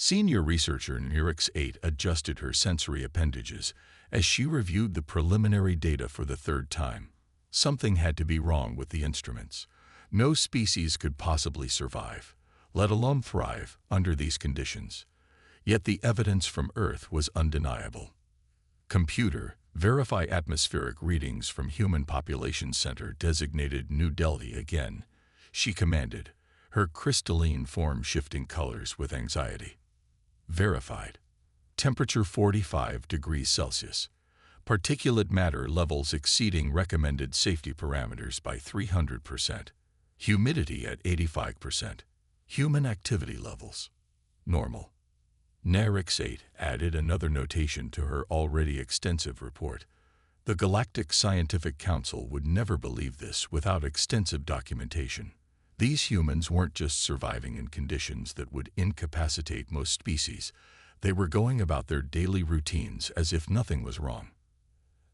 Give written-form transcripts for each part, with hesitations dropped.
Senior researcher Nirix 8 adjusted her sensory appendages as she reviewed the preliminary data for the third time. Something had to be wrong with the instruments. No species could possibly survive, let alone thrive, under these conditions. Yet the evidence from Earth was undeniable. Computer, verify atmospheric readings from Human Population Center designated New Delhi again, she commanded, her crystalline form shifting colors with anxiety. Verified. Temperature 45 degrees Celsius. Particulate matter levels exceeding recommended safety parameters by 300%. Humidity at 85%. Human activity levels. Normal. Nirix 8 added another notation to her already extensive report. The Galactic Scientific Council would never believe this without extensive documentation. These humans weren't just surviving in conditions that would incapacitate most species. They were going about their daily routines as if nothing was wrong.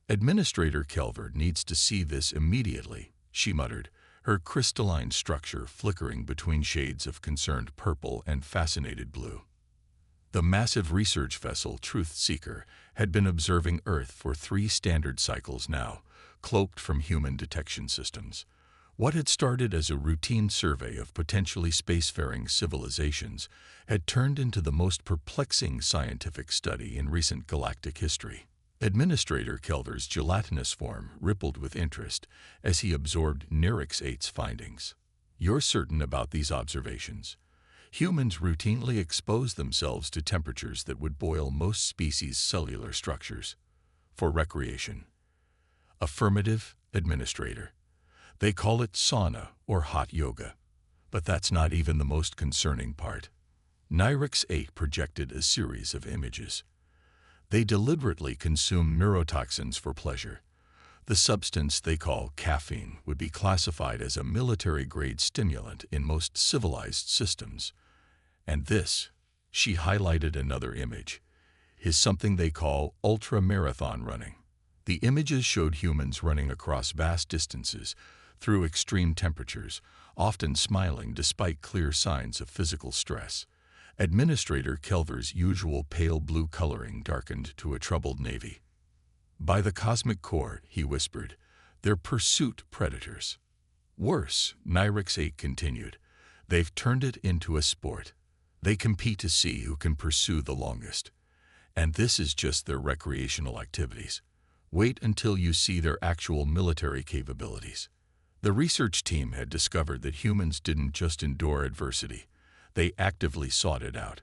Administrator Kelver needs to see this immediately, she muttered, her crystalline structure flickering between shades of concerned purple and fascinated blue. The massive research vessel Truth Seeker had been observing Earth for 3 standard cycles now, cloaked from human detection systems. What had started as a routine survey of potentially spacefaring civilizations had turned into the most perplexing scientific study in recent galactic history. Administrator Kelver's gelatinous form rippled with interest as he absorbed Nirix 8's findings. You're certain about these observations? Humans routinely expose themselves to temperatures that would boil most species' cellular structures. For recreation. Affirmative, Administrator. They call it sauna or hot yoga. But that's not even the most concerning part. Nirix 8 projected a series of images. They deliberately consume neurotoxins for pleasure. The substance they call caffeine would be classified as a military-grade stimulant in most civilized systems. And this, she highlighted another image, is something they call ultra-marathon running. The images showed humans running across vast distances through extreme temperatures, often smiling despite clear signs of physical stress. Administrator Kelver's usual pale blue coloring darkened to a troubled navy. By the cosmic core, he whispered, they're pursuit predators. Worse, Nirix 8 continued, they've turned it into a sport. They compete to see who can pursue the longest. And this is just their recreational activities. Wait until you see their actual military capabilities. The research team had discovered that humans didn't just endure adversity. They actively sought it out.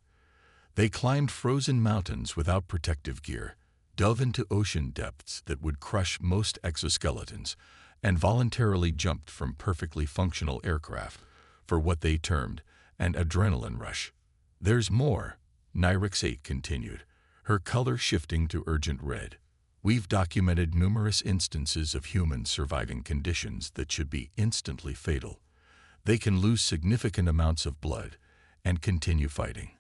They climbed frozen mountains without protective gear, dove into ocean depths that would crush most exoskeletons, and voluntarily jumped from perfectly functional aircraft for what they termed an adrenaline rush. There's more, Nirix 8 continued, her color shifting to urgent red. We've documented numerous instances of humans surviving conditions that should be instantly fatal. They can lose significant amounts of blood and continue fighting.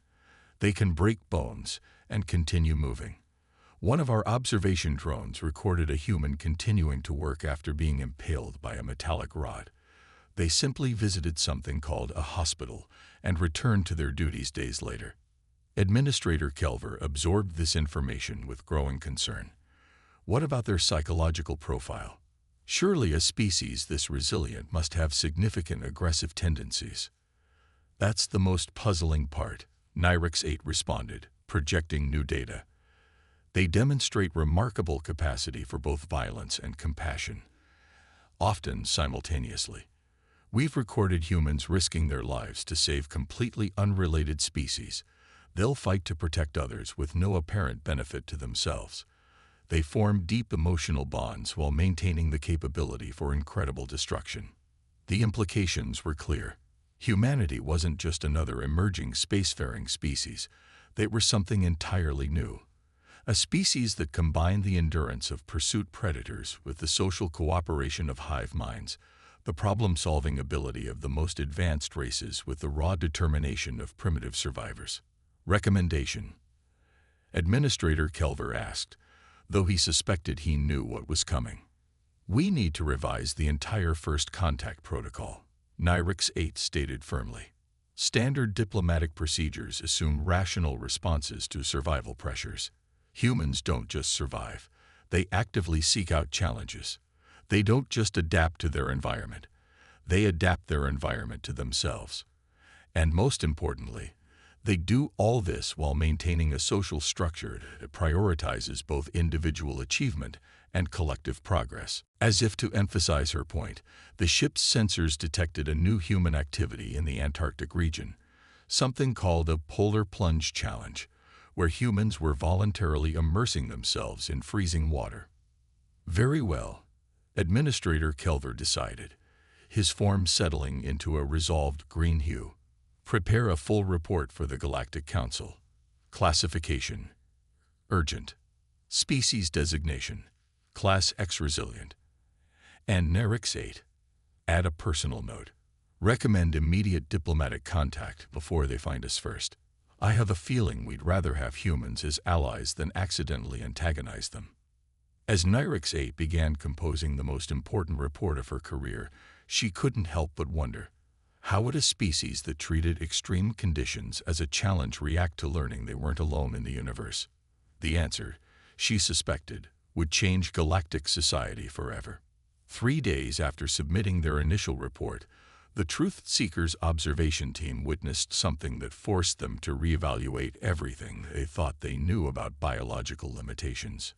They can break bones and continue moving. One of our observation drones recorded a human continuing to work after being impaled by a metallic rod. They simply visited something called a hospital and returned to their duties days later. Administrator Kelver absorbed this information with growing concern. What about their psychological profile? Surely a species this resilient must have significant aggressive tendencies. That's the most puzzling part, Nirix 8 responded, projecting new data. They demonstrate remarkable capacity for both violence and compassion, often simultaneously. We've recorded humans risking their lives to save completely unrelated species. They'll fight to protect others with no apparent benefit to themselves. They form deep emotional bonds while maintaining the capability for incredible destruction. The implications were clear. Humanity wasn't just another emerging spacefaring species. They were something entirely new. A species that combined the endurance of pursuit predators with the social cooperation of hive minds, the problem-solving ability of the most advanced races with the raw determination of primitive survivors. Recommendation. Administrator Kelver asked, though he suspected he knew what was coming. We need to revise the entire first contact protocol, Nirix 8 stated firmly. Standard diplomatic procedures assume rational responses to survival pressures. Humans don't just survive. They actively seek out challenges. They don't just adapt to their environment. They adapt their environment to themselves. And most importantly, they do all this while maintaining a social structure that prioritizes both individual achievement and collective progress. As if to emphasize her point, the ship's sensors detected a new human activity in the Antarctic region, something called a polar plunge challenge, where humans were voluntarily immersing themselves in freezing water. Very well, Administrator Kelver decided, his form settling into a resolved green hue. Prepare a full report for the Galactic Council. Classification: urgent. Species designation: Class X resilient. And Nerix 8. Add a personal note. Recommend immediate diplomatic contact before they find us first. I have a feeling we'd rather have humans as allies than accidentally antagonize them. As Nerix 8 began composing the most important report of her career, she couldn't help but wonder, how would a species that treated extreme conditions as a challenge react to learning they weren't alone in the universe? The answer, she suspected, would change galactic society forever. 3 days after submitting their initial report, the Truth Seekers observation team witnessed something that forced them to reevaluate everything they thought they knew about biological limitations.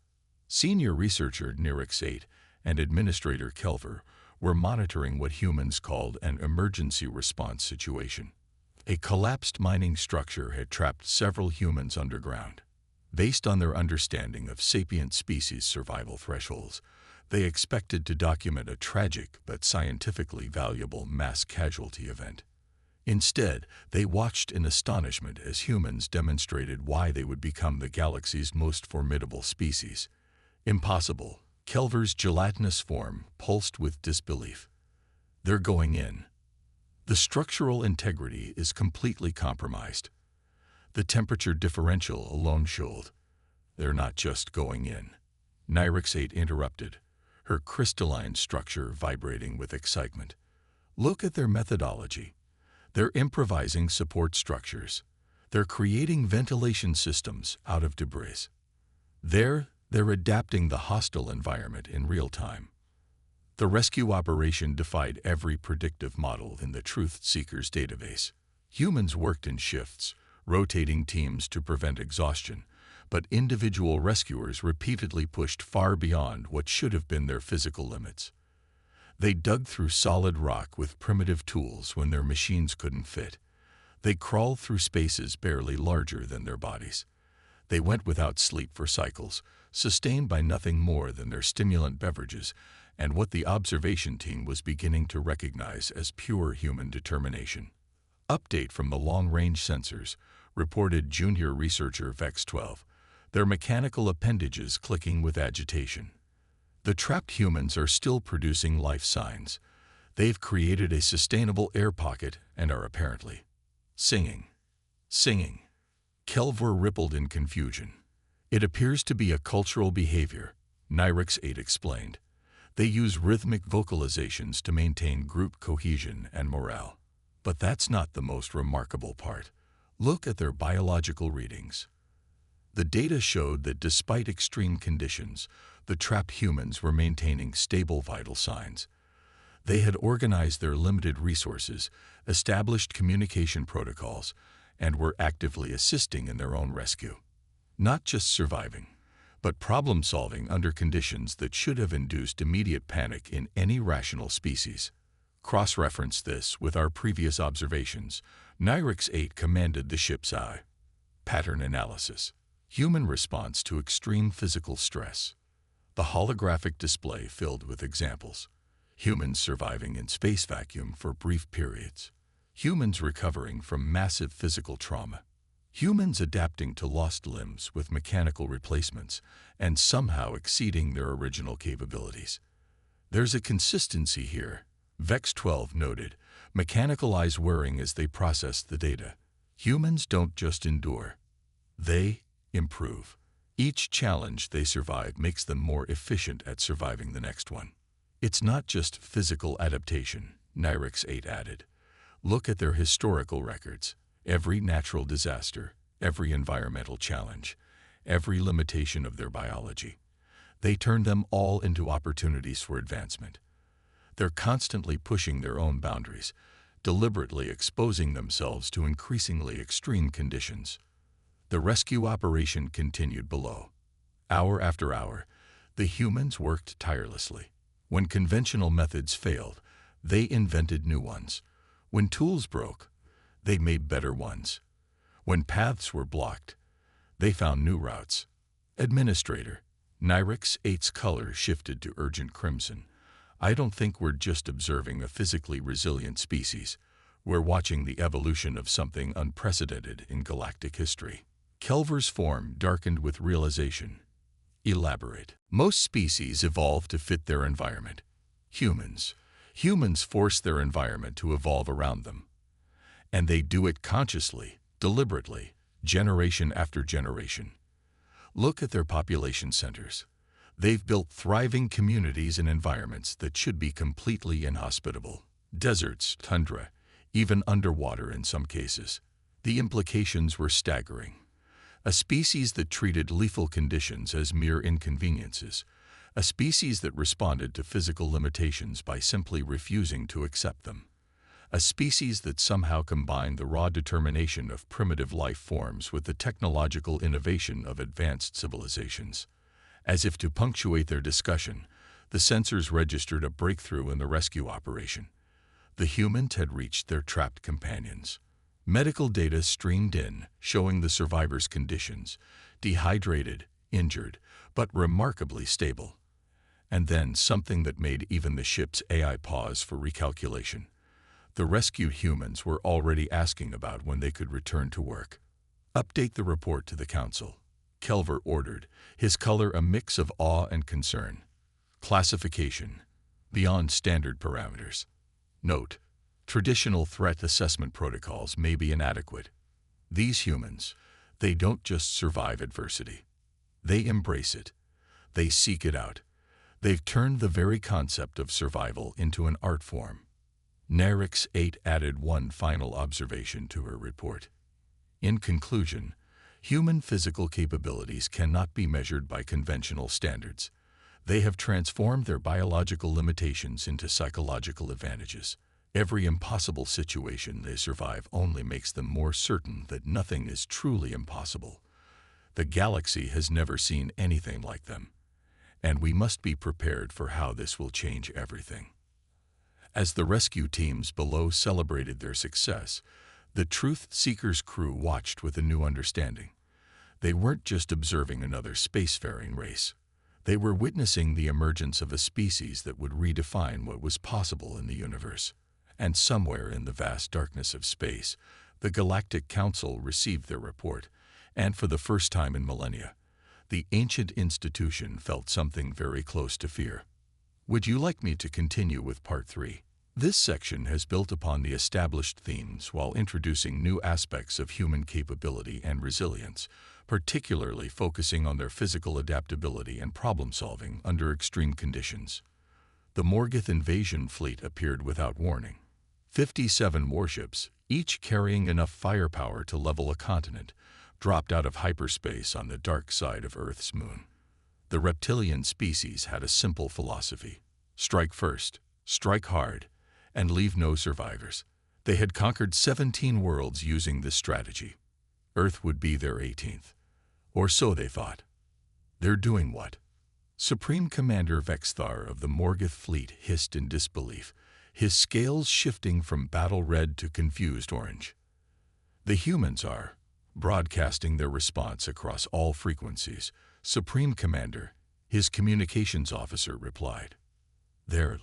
Senior researcher Nerix 8 and Administrator Kelver were monitoring what humans called an emergency response situation. A collapsed mining structure had trapped several humans underground. Based on their understanding of sapient species survival thresholds, they expected to document a tragic but scientifically valuable mass casualty event. Instead, they watched in astonishment as humans demonstrated why they would become the galaxy's most formidable species. Impossible. Kelver's gelatinous form pulsed with disbelief. They're going in. The structural integrity is completely compromised. The temperature differential alone showed. They're not just going in. Nerix 8 interrupted, her crystalline structure vibrating with excitement. Look at their methodology. They're improvising support structures. They're creating ventilation systems out of debris. They're adapting the hostile environment in real time. The rescue operation defied every predictive model in the Truth Seekers database. Humans worked in shifts, rotating teams to prevent exhaustion, but individual rescuers repeatedly pushed far beyond what should have been their physical limits. They dug through solid rock with primitive tools when their machines couldn't fit. They crawled through spaces barely larger than their bodies. They went without sleep for cycles, sustained by nothing more than their stimulant beverages and what the observation team was beginning to recognize as pure human determination. Update from the long-range sensors, reported junior researcher Vex 12, their mechanical appendages clicking with agitation. The trapped humans are still producing life signs. They've created a sustainable air pocket and are apparently singing. Kelver rippled in confusion. It appears to be a cultural behavior, Nerix 8 explained. They use rhythmic vocalizations to maintain group cohesion and morale. But that's not the most remarkable part. Look at their biological readings. The data showed that despite extreme conditions, the trapped humans were maintaining stable vital signs. They had organized their limited resources, established communication protocols, and were actively assisting in their own rescue. Not just surviving, but problem-solving under conditions that should have induced immediate panic in any rational species. Cross-reference this with our previous observations. Nerix 8 commanded the ship's eye. Pattern analysis. Human response to extreme physical stress. The holographic display filled with examples. Humans surviving in space vacuum for brief periods. Humans recovering from massive physical trauma. Humans adapting to lost limbs with mechanical replacements and somehow exceeding their original capabilities. There's a consistency here, Vex 12 noted, mechanical eyes whirring as they process the data. Humans don't just endure. They improve. Each challenge they survive makes them more efficient at surviving the next one. It's not just physical adaptation, Nerix 8 added. Look at their historical records. Every natural disaster, every environmental challenge, every limitation of their biology. They turn them all into opportunities for advancement. They're constantly pushing their own boundaries, deliberately exposing themselves to increasingly extreme conditions. The rescue operation continued below. Hour after hour, the humans worked tirelessly. When conventional methods failed, they invented new ones. When tools broke, they made better ones. When paths were blocked, they found new routes. Administrator, Nyrix 8's color shifted to urgent crimson. I don't think we're just observing a physically resilient species. We're watching the evolution of something unprecedented in galactic history. Kelver's form darkened with realization. Elaborate. Most species evolve to fit their environment. Humans force their environment to evolve around them. And they do it consciously, deliberately, generation after generation. Look at their population centers. They've built thriving communities and environments that should be completely inhospitable. Deserts, tundra, even underwater in some cases. The implications were staggering. A species that treated lethal conditions as mere inconveniences. A species that responded to physical limitations by simply refusing to accept them. A species that somehow combined the raw determination of primitive life forms with the technological innovation of advanced civilizations. As if to punctuate their discussion, the sensors registered a breakthrough in the rescue operation. The humans had reached their trapped companions. Medical data streamed in, showing the survivors' conditions: dehydrated, injured, but remarkably stable. And then something that made even the ship's AI pause for recalculation. The rescued humans were already asking about when they could return to work. Update the report to the Council, Kelver ordered, his color a mix of awe and concern. Classification: beyond standard parameters. Note: traditional threat assessment protocols may be inadequate. These humans, they don't just survive adversity. They embrace it. They seek it out. They've turned the very concept of survival into an art form. Nyrix 8 added one final observation to her report. In conclusion, human physical capabilities cannot be measured by conventional standards. They have transformed their biological limitations into psychological advantages. Every impossible situation they survive only makes them more certain that nothing is truly impossible. The galaxy has never seen anything like them, and we must be prepared for how this will change everything. As the rescue teams below celebrated their success, the Truth Seeker's crew watched with a new understanding. They weren't just observing another spacefaring race. They were witnessing the emergence of a species that would redefine what was possible in the universe. And somewhere in the vast darkness of space, the Galactic Council received their report, and for the first time in millennia, the ancient institution felt something very close to fear. Would you like me to continue with Part 3? This section has built upon the established themes while introducing new aspects of human capability and resilience, particularly focusing on their physical adaptability and problem-solving under extreme conditions. The Morgoth invasion fleet appeared without warning. 57 warships, each carrying enough firepower to level a continent, dropped out of hyperspace on the dark side of Earth's moon. The reptilian species had a simple philosophy: strike first, strike hard, and leave no survivors. They had conquered 17 worlds using this strategy. Earth would be their 18th. Or so they thought. They're doing what? Supreme Commander Vexthar of the Morgoth fleet hissed in disbelief, his scales shifting from battle red to confused orange. The humans are broadcasting their response across all frequencies. Supreme Commander, his communications officer, replied. They're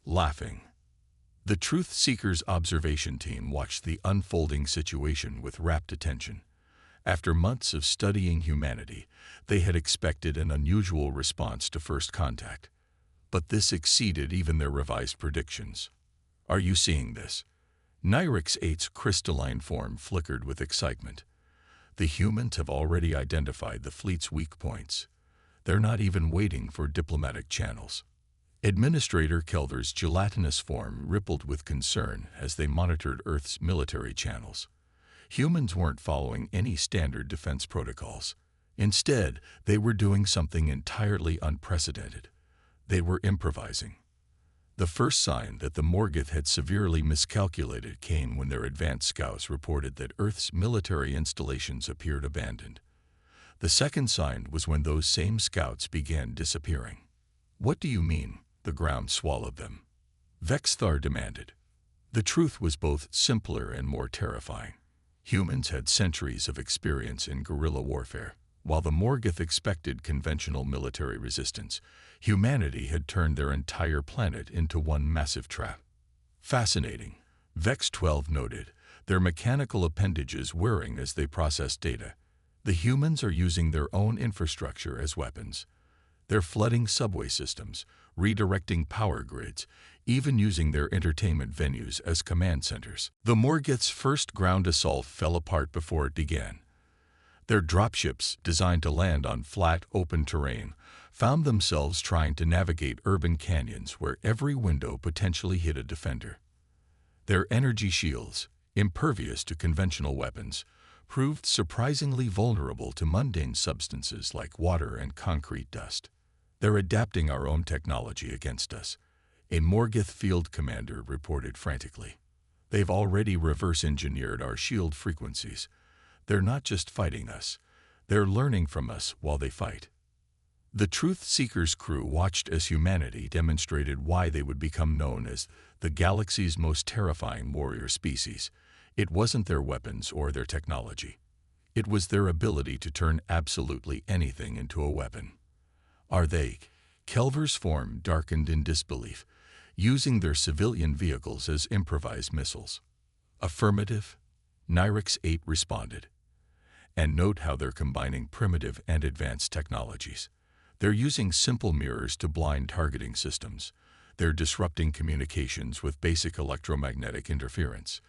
laughing. The Truth Seekers observation team watched the unfolding situation with rapt attention. After months of studying humanity, they had expected an unusual response to first contact. But this exceeded even their revised predictions. Are you seeing this? Nyrix 8's crystalline form flickered with excitement. The humans have already identified the fleet's weak points. They're not even waiting for diplomatic channels. Administrator Kelver's gelatinous form rippled with concern as they monitored Earth's military channels. Humans weren't following any standard defense protocols. Instead, they were doing something entirely unprecedented. They were improvising. The first sign that the Morgoth had severely miscalculated came when their advanced scouts reported that Earth's military installations appeared abandoned. The second sign was when those same scouts began disappearing. "What do you mean?" The ground swallowed them. Vexthar demanded. The truth was both simpler and more terrifying. Humans had centuries of experience in guerrilla warfare. While the Morgoth expected conventional military resistance, humanity had turned their entire planet into one massive trap. Fascinating, Vex 12 noted, their mechanical appendages whirring as they processed data. The humans are using their own infrastructure as weapons. They're flooding subway systems, redirecting power grids, even using their entertainment venues as command centers. The Morgoth's first ground assault fell apart before it began. Their dropships, designed to land on flat, open terrain, found themselves trying to navigate urban canyons where every window potentially hid a defender. Their energy shields, impervious to conventional weapons, proved surprisingly vulnerable to mundane substances like water and concrete dust. "They're adapting our own technology against us," a Morgoth field commander reported frantically. "They've already reverse-engineered our shield frequencies. They're not just fighting us, they're learning from us while they fight." The Truth Seeker's crew watched as humanity demonstrated why they would become known as the galaxy's most terrifying warrior species. It wasn't their weapons or their technology. It was their ability to turn absolutely anything into a weapon. "Are they?" Kelver's form darkened in disbelief, using their civilian vehicles as improvised missiles. "Affirmative," Nyrix 8 responded. "And note how they're combining primitive and advanced technologies. They're using simple mirrors to blind targeting systems. They're disrupting communications with basic electromagnetic interference.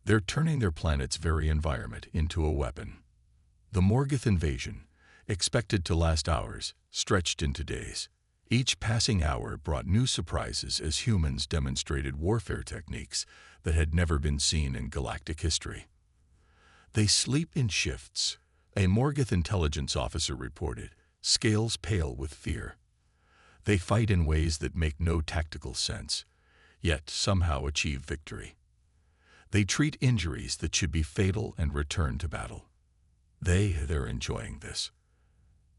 They're turning their planet's very environment into a weapon." The Morgoth invasion, expected to last hours, stretched into days. Each passing hour brought new surprises as humans demonstrated warfare techniques that had never been seen in galactic history. "They sleep in shifts," a Morgoth intelligence officer reported, scales pale with fear. "They fight in ways that make no tactical sense, yet somehow achieve victory. They treat injuries that should be fatal and return to battle. They're enjoying this."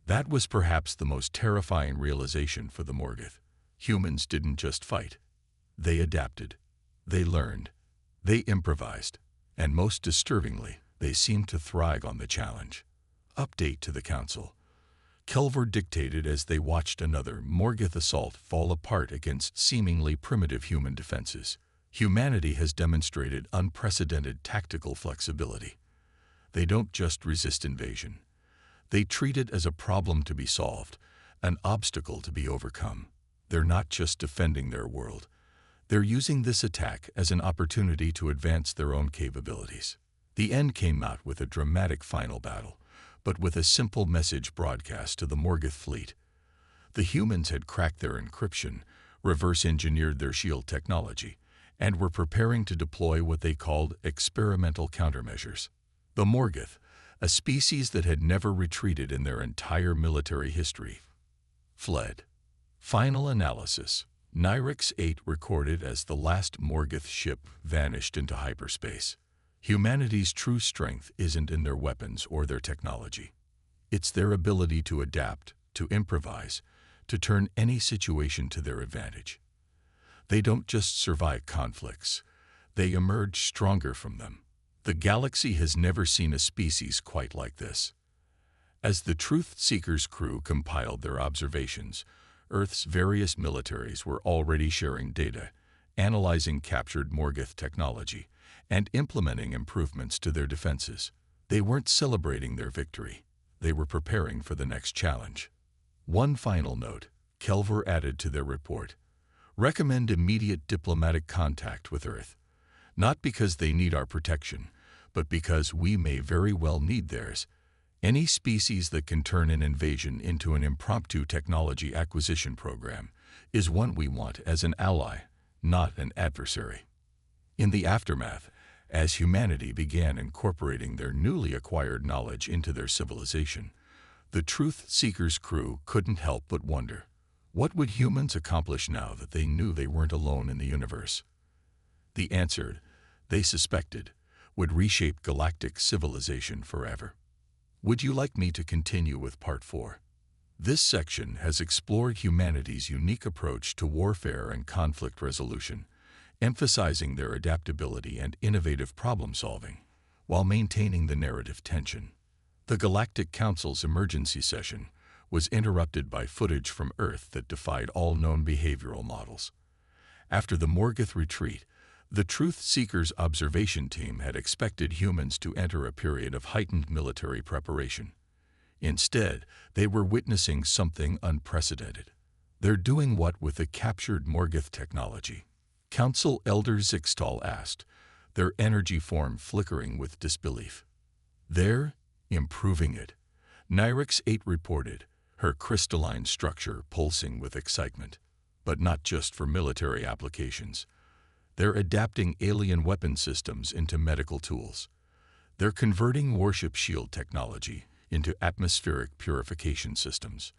That was perhaps the most terrifying realization for the Morgoth. Humans didn't just fight. They adapted. They learned. They improvised. And most disturbingly, they seemed to thrive on the challenge. Update to the Council. Kelver dictated as they watched another Morgoth assault fall apart against seemingly primitive human defenses. Humanity has demonstrated unprecedented tactical flexibility. They don't just resist invasion. They treat it as a problem to be solved, an obstacle to be overcome. They're not just defending their world. They're using this attack as an opportunity to advance their own capabilities. The end came out with a dramatic final battle, but with a simple message broadcast to the Morgoth fleet. The humans had cracked their encryption, reverse-engineered their shield technology, and were preparing to deploy what they called experimental countermeasures. The Morgoth, a species that had never retreated in their entire military history, fled. Final analysis. Nyrix 8 recorded as the last Morgoth ship vanished into hyperspace. Humanity's true strength isn't in their weapons or their technology. It's their ability to adapt, to improvise, to turn any situation to their advantage. They don't just survive conflicts, they emerge stronger from them. The galaxy has never seen a species quite like this. As the Truth Seeker's crew compiled their observations, Earth's various militaries were already sharing data, analyzing captured Morgoth technology, and implementing improvements to their defenses. They weren't celebrating their victory. They were preparing for the next challenge. One final note, Kelver added to their report. Recommend immediate diplomatic contact with Earth. Not because they need our protection, but because we may very well need theirs. Any species that can turn an invasion into an impromptu technology acquisition program is one we want as an ally, not an adversary. In the aftermath, as humanity began incorporating their newly acquired knowledge into their civilization, the Truth Seekers' crew couldn't help but wonder, what would humans accomplish now that they knew they weren't alone in the universe? The answer, they suspected, would reshape galactic civilization forever. Would you like me to continue with Part 4? This section has explored humanity's unique approach to warfare and conflict resolution, emphasizing their adaptability and innovative problem-solving, while maintaining the narrative tension. The Galactic Council's emergency session was interrupted by footage from Earth that defied all known behavioral models. After the Morgoth retreat, the Truth Seekers' observation team had expected humans to enter a period of heightened military preparation. Instead, they were witnessing something unprecedented. They're doing what with the captured Morgoth technology? Council Elder Zixtal asked, their energy form flickering with disbelief. They're improving it, Nyrix 8 reported, her crystalline structure pulsing with excitement. But not just for military applications. They're adapting alien weapon systems into medical tools. They're converting warship shield technology into atmospheric purification systems.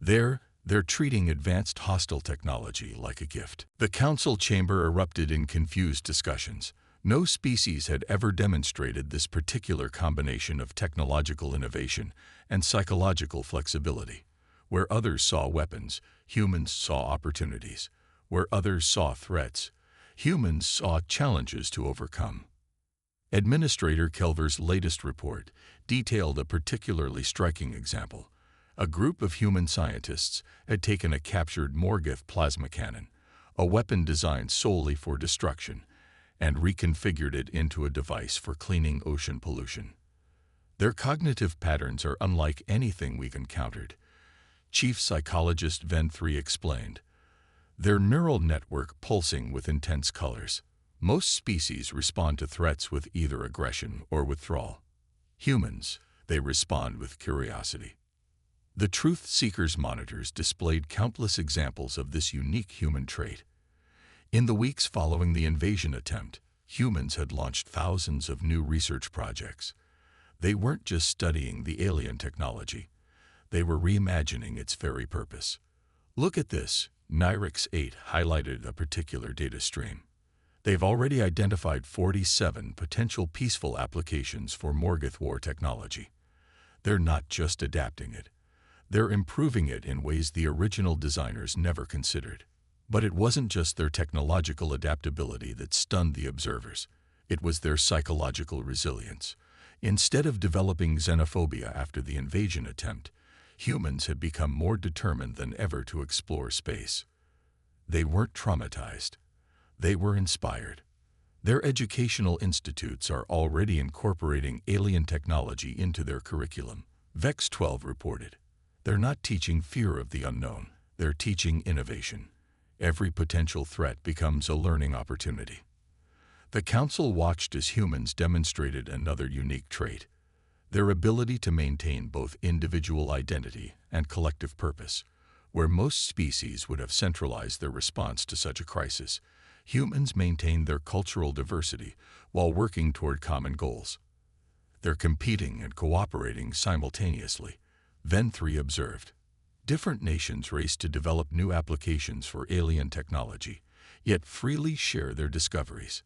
They're treating advanced hostile technology like a gift. The council chamber erupted in confused discussions. No species had ever demonstrated this particular combination of technological innovation and psychological flexibility. Where others saw weapons, humans saw opportunities. Where others saw threats, humans saw challenges to overcome. Administrator Kelver's latest report detailed a particularly striking example. A group of human scientists had taken a captured Morgoth plasma cannon, a weapon designed solely for destruction, and reconfigured it into a device for cleaning ocean pollution. Their cognitive patterns are unlike anything we've encountered, Chief Psychologist Ven 3 explained. Their neural network pulsing with intense colors. Most species respond to threats with either aggression or withdrawal. Humans, they respond with curiosity. The Truth Seekers' monitors displayed countless examples of this unique human trait. In the weeks following the invasion attempt, humans had launched thousands of new research projects. They weren't just studying the alien technology. They were reimagining its very purpose. Look at this. Nyrix 8 highlighted a particular data stream. They've already identified 47 potential peaceful applications for Morgoth war technology. They're not just adapting it. They're improving it in ways the original designers never considered. But it wasn't just their technological adaptability that stunned the observers. It was their psychological resilience. Instead of developing xenophobia after the invasion attempt, humans had become more determined than ever to explore space. They weren't traumatized. They were inspired. Their educational institutes are already incorporating alien technology into their curriculum. Vex 12 reported. They're not teaching fear of the unknown. They're teaching innovation. Every potential threat becomes a learning opportunity. The Council watched as humans demonstrated another unique trait. Their ability to maintain both individual identity and collective purpose. Where most species would have centralized their response to such a crisis, humans maintained their cultural diversity while working toward common goals. They're competing and cooperating simultaneously, Ven 3 observed. Different nations race to develop new applications for alien technology, yet freely share their discoveries.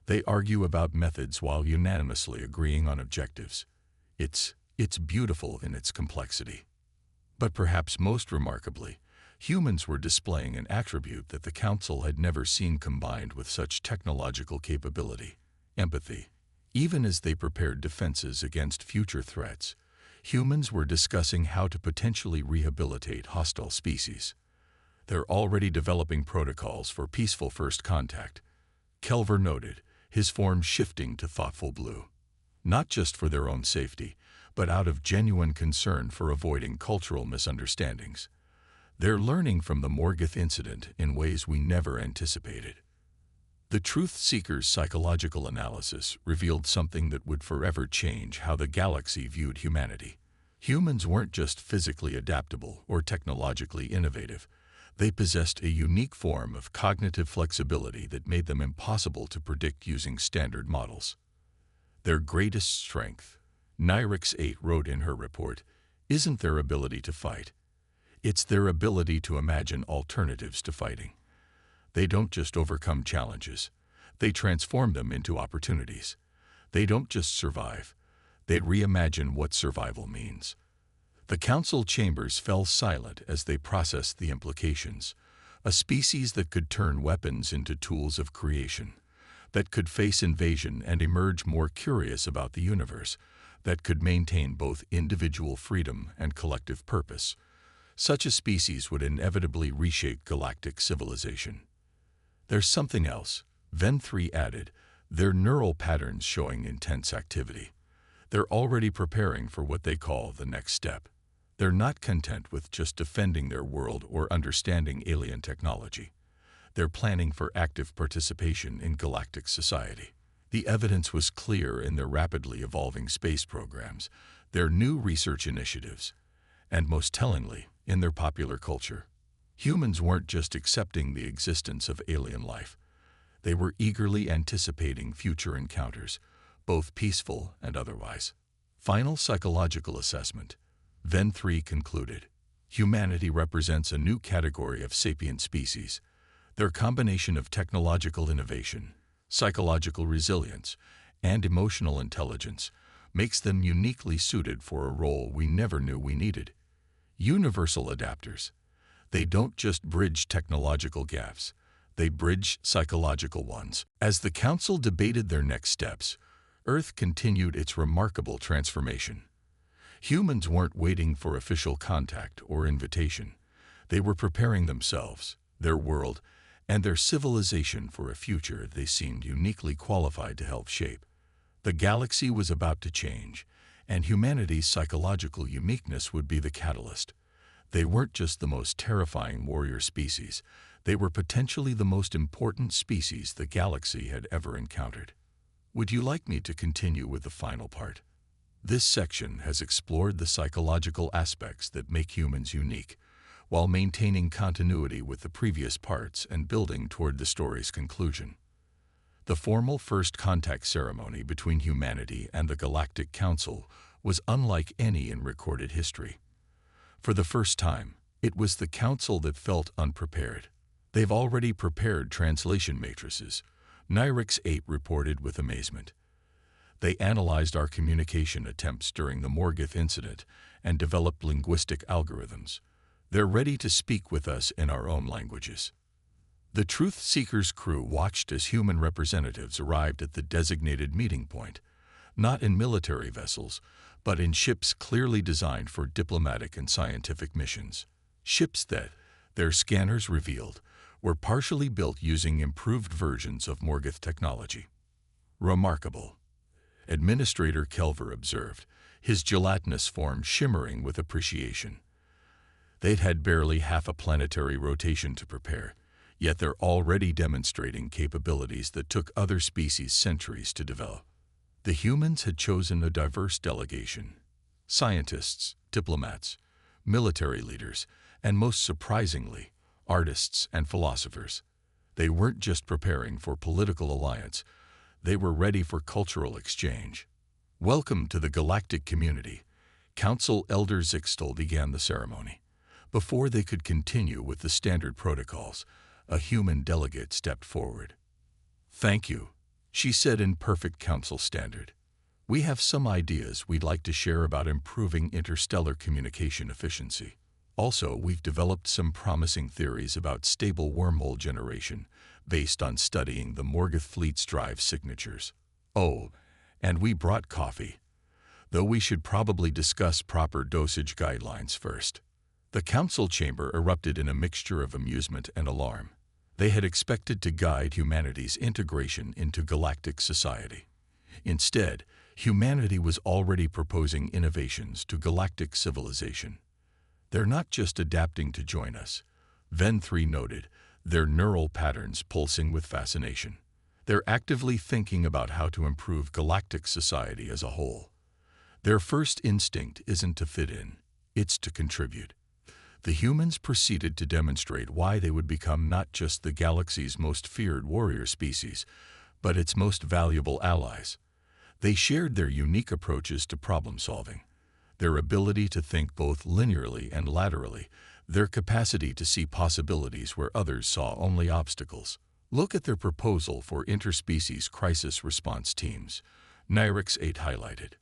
They argue about methods while unanimously agreeing on objectives. It's beautiful in its complexity. But perhaps most remarkably, humans were displaying an attribute that the Council had never seen combined with such technological capability: empathy. Even as they prepared defenses against future threats, humans were discussing how to potentially rehabilitate hostile species. They're already developing protocols for peaceful first contact, Kelver noted, his form shifting to thoughtful blue. Not just for their own safety, but out of genuine concern for avoiding cultural misunderstandings. They're learning from the Morgoth incident in ways we never anticipated. The Truth Seekers' psychological analysis revealed something that would forever change how the galaxy viewed humanity. Humans weren't just physically adaptable or technologically innovative. They possessed a unique form of cognitive flexibility that made them impossible to predict using standard models. Their greatest strength, Nyrix 8 wrote in her report, isn't their ability to fight. It's their ability to imagine alternatives to fighting. They don't just overcome challenges. They transform them into opportunities. They don't just survive. They reimagine what survival means. The council chambers fell silent as they processed the implications. A species that could turn weapons into tools of creation, that could face invasion and emerge more curious about the universe, that could maintain both individual freedom and collective purpose. Such a species would inevitably reshape galactic civilization. There's something else, Ven 3 added, their neural patterns showing intense activity. They're already preparing for what they call the next step. They're not content with just defending their world or understanding alien technology. They're planning for active participation in galactic society. The evidence was clear in their rapidly evolving space programs, their new research initiatives, and most tellingly, in their popular culture. Humans weren't just accepting the existence of alien life. They were eagerly anticipating future encounters, both peaceful and otherwise. Final psychological assessment. Ven 3 concluded, humanity represents a new category of sapient species. Their combination of technological innovation, psychological resilience, and emotional intelligence makes them uniquely suited for a role we never knew we needed. Universal adapters. They don't just bridge technological gaps, they bridge psychological ones. As the Council debated their next steps, Earth continued its remarkable transformation. Humans weren't waiting for official contact or invitation. They were preparing themselves, their world, and their civilization for a future they seemed uniquely qualified to help shape. The galaxy was about to change, and humanity's psychological uniqueness would be the catalyst. They weren't just the most terrifying warrior species, they were potentially the most important species the galaxy had ever encountered. Would you like me to continue with the final part? This section has explored the psychological aspects that make humans unique, while maintaining continuity with the previous parts and building toward the story's conclusion. The formal first contact ceremony between humanity and the Galactic Council was unlike any in recorded history. For the first time, it was the Council that felt unprepared. They've already prepared translation matrices, Nyrix 8 reported with amazement. They analyzed our communication attempts during the Morgoth incident and developed linguistic algorithms. They're ready to speak with us in our own languages. The Truth Seeker's crew watched as human representatives arrived at the designated meeting point, not in military vessels, but in ships clearly designed for diplomatic and scientific missions. Ships that, their scanners revealed, were partially built using improved versions of Morgoth technology. Remarkable. Administrator Kelver observed, his gelatinous form shimmering with appreciation. They'd had barely half a planetary rotation to prepare, yet they're already demonstrating capabilities that took other species centuries to develop. The humans had chosen a diverse delegation: scientists, diplomats, military leaders, and most surprisingly, artists and philosophers. They weren't just preparing for political alliance, they were ready for cultural exchange. Welcome to the galactic community. Council Elder Zixtal began the ceremony. Before they could continue with the standard protocols, a human delegate stepped forward. "Thank you," she said in perfect council standard. "We have some ideas we'd like to share about improving interstellar communication efficiency. Also, we've developed some promising theories about stable wormhole generation based on studying the Morgoth fleet's drive signatures. Oh, and we brought coffee, though we should probably discuss proper dosage guidelines first." The council chamber erupted in a mixture of amusement and alarm. They had expected to guide humanity's integration into galactic society. Instead, humanity was already proposing innovations to galactic civilization. They're not just adapting to join us, Ven 3 noted, their neural patterns pulsing with fascination. They're actively thinking about how to improve galactic society as a whole. Their first instinct isn't to fit in, it's to contribute. The humans proceeded to demonstrate why they would become not just the galaxy's most feared warrior species, but its most valuable allies. They shared their unique approaches to problem-solving, their ability to think both linearly and laterally, their capacity to see possibilities where others saw only obstacles. Look at their proposal for interspecies crisis response teams, HFY 8 highlighted.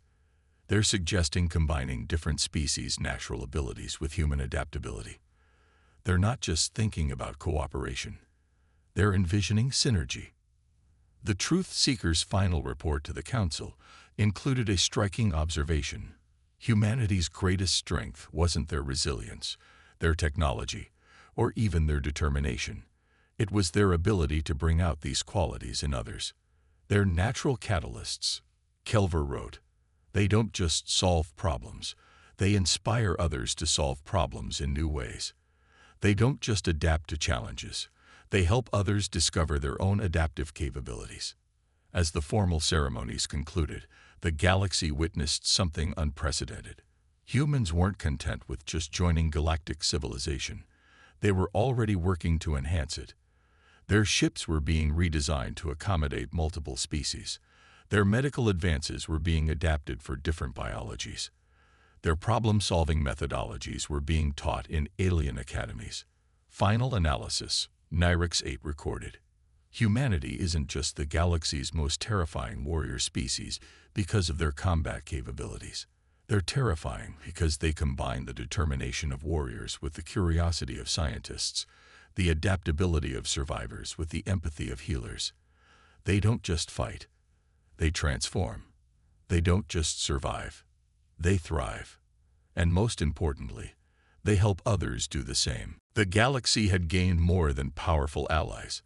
They're suggesting combining different species' natural abilities with human adaptability. They're not just thinking about cooperation. They're envisioning synergy. The Truth Seekers' final report to the Council included a striking observation. Humanity's greatest strength wasn't their resilience, their technology, or even their determination. It was their ability to bring out these qualities in others. They're natural catalysts. Kelver wrote, "They don't just solve problems, they inspire others to solve problems in new ways. They don't just adapt to challenges, they help others discover their own adaptive capabilities." As the formal ceremonies concluded, the galaxy witnessed something unprecedented. Humans weren't content with just joining galactic civilization. They were already working to enhance it. Their ships were being redesigned to accommodate multiple species. Their medical advances were being adapted for different biologies. Their problem-solving methodologies were being taught in alien academies. Final analysis, HFY 8 recorded. Humanity isn't just the galaxy's most terrifying warrior species because of their combat capabilities. They're terrifying because they combine the determination of warriors with the curiosity of scientists, the adaptability of survivors with the empathy of healers. They don't just fight. They transform. They don't just survive. They thrive. And most importantly, they help others do the same. The galaxy had gained more than powerful allies.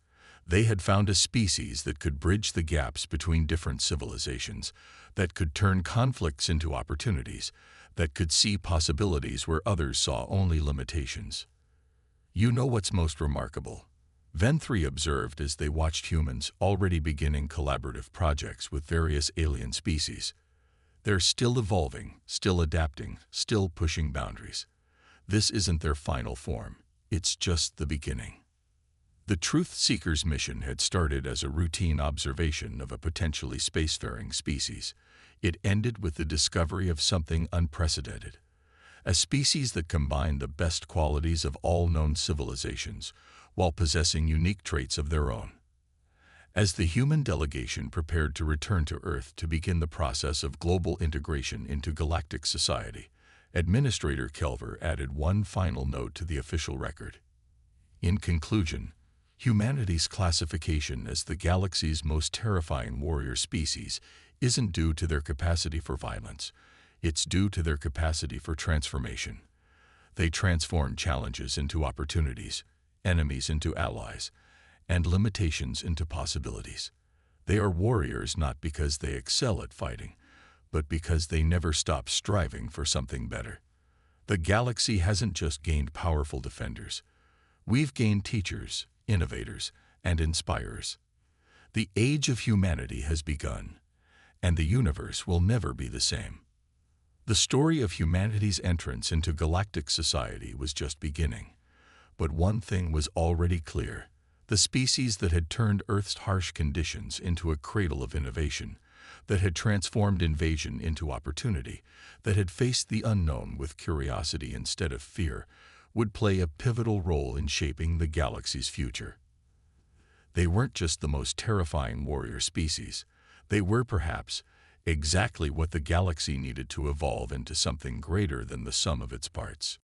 They had found a species that could bridge the gaps between different civilizations, that could turn conflicts into opportunities, that could see possibilities where others saw only limitations. You know what's most remarkable? Venn3 observed as they watched humans already beginning collaborative projects with various alien species. They're still evolving, still adapting, still pushing boundaries. This isn't their final form. It's just the beginning. The Truth Seekers' mission had started as a routine observation of a potentially spacefaring species. It ended with the discovery of something unprecedented. A species that combined the best qualities of all known civilizations while possessing unique traits of their own. As the human delegation prepared to return to Earth to begin the process of global integration into galactic society, Administrator Kelver added one final note to the official record. In conclusion, humanity's classification as the galaxy's most terrifying warrior species isn't due to their capacity for violence. It's due to their capacity for transformation. They transform challenges into opportunities, enemies into allies, and limitations into possibilities. They are warriors not because they excel at fighting, but because they never stop striving for something better. The galaxy hasn't just gained powerful defenders. We've gained teachers, innovators, and inspirers. The age of humanity has begun, and the universe will never be the same. The story of humanity's entrance into galactic society was just beginning. But one thing was already clear. The species that had turned Earth's harsh conditions into a cradle of innovation, that had transformed invasion into opportunity, that had faced the unknown with curiosity instead of fear, would play a pivotal role in shaping the galaxy's future. They weren't just the most terrifying warrior species. They were perhaps exactly what the galaxy needed to evolve into something greater than the sum of its parts.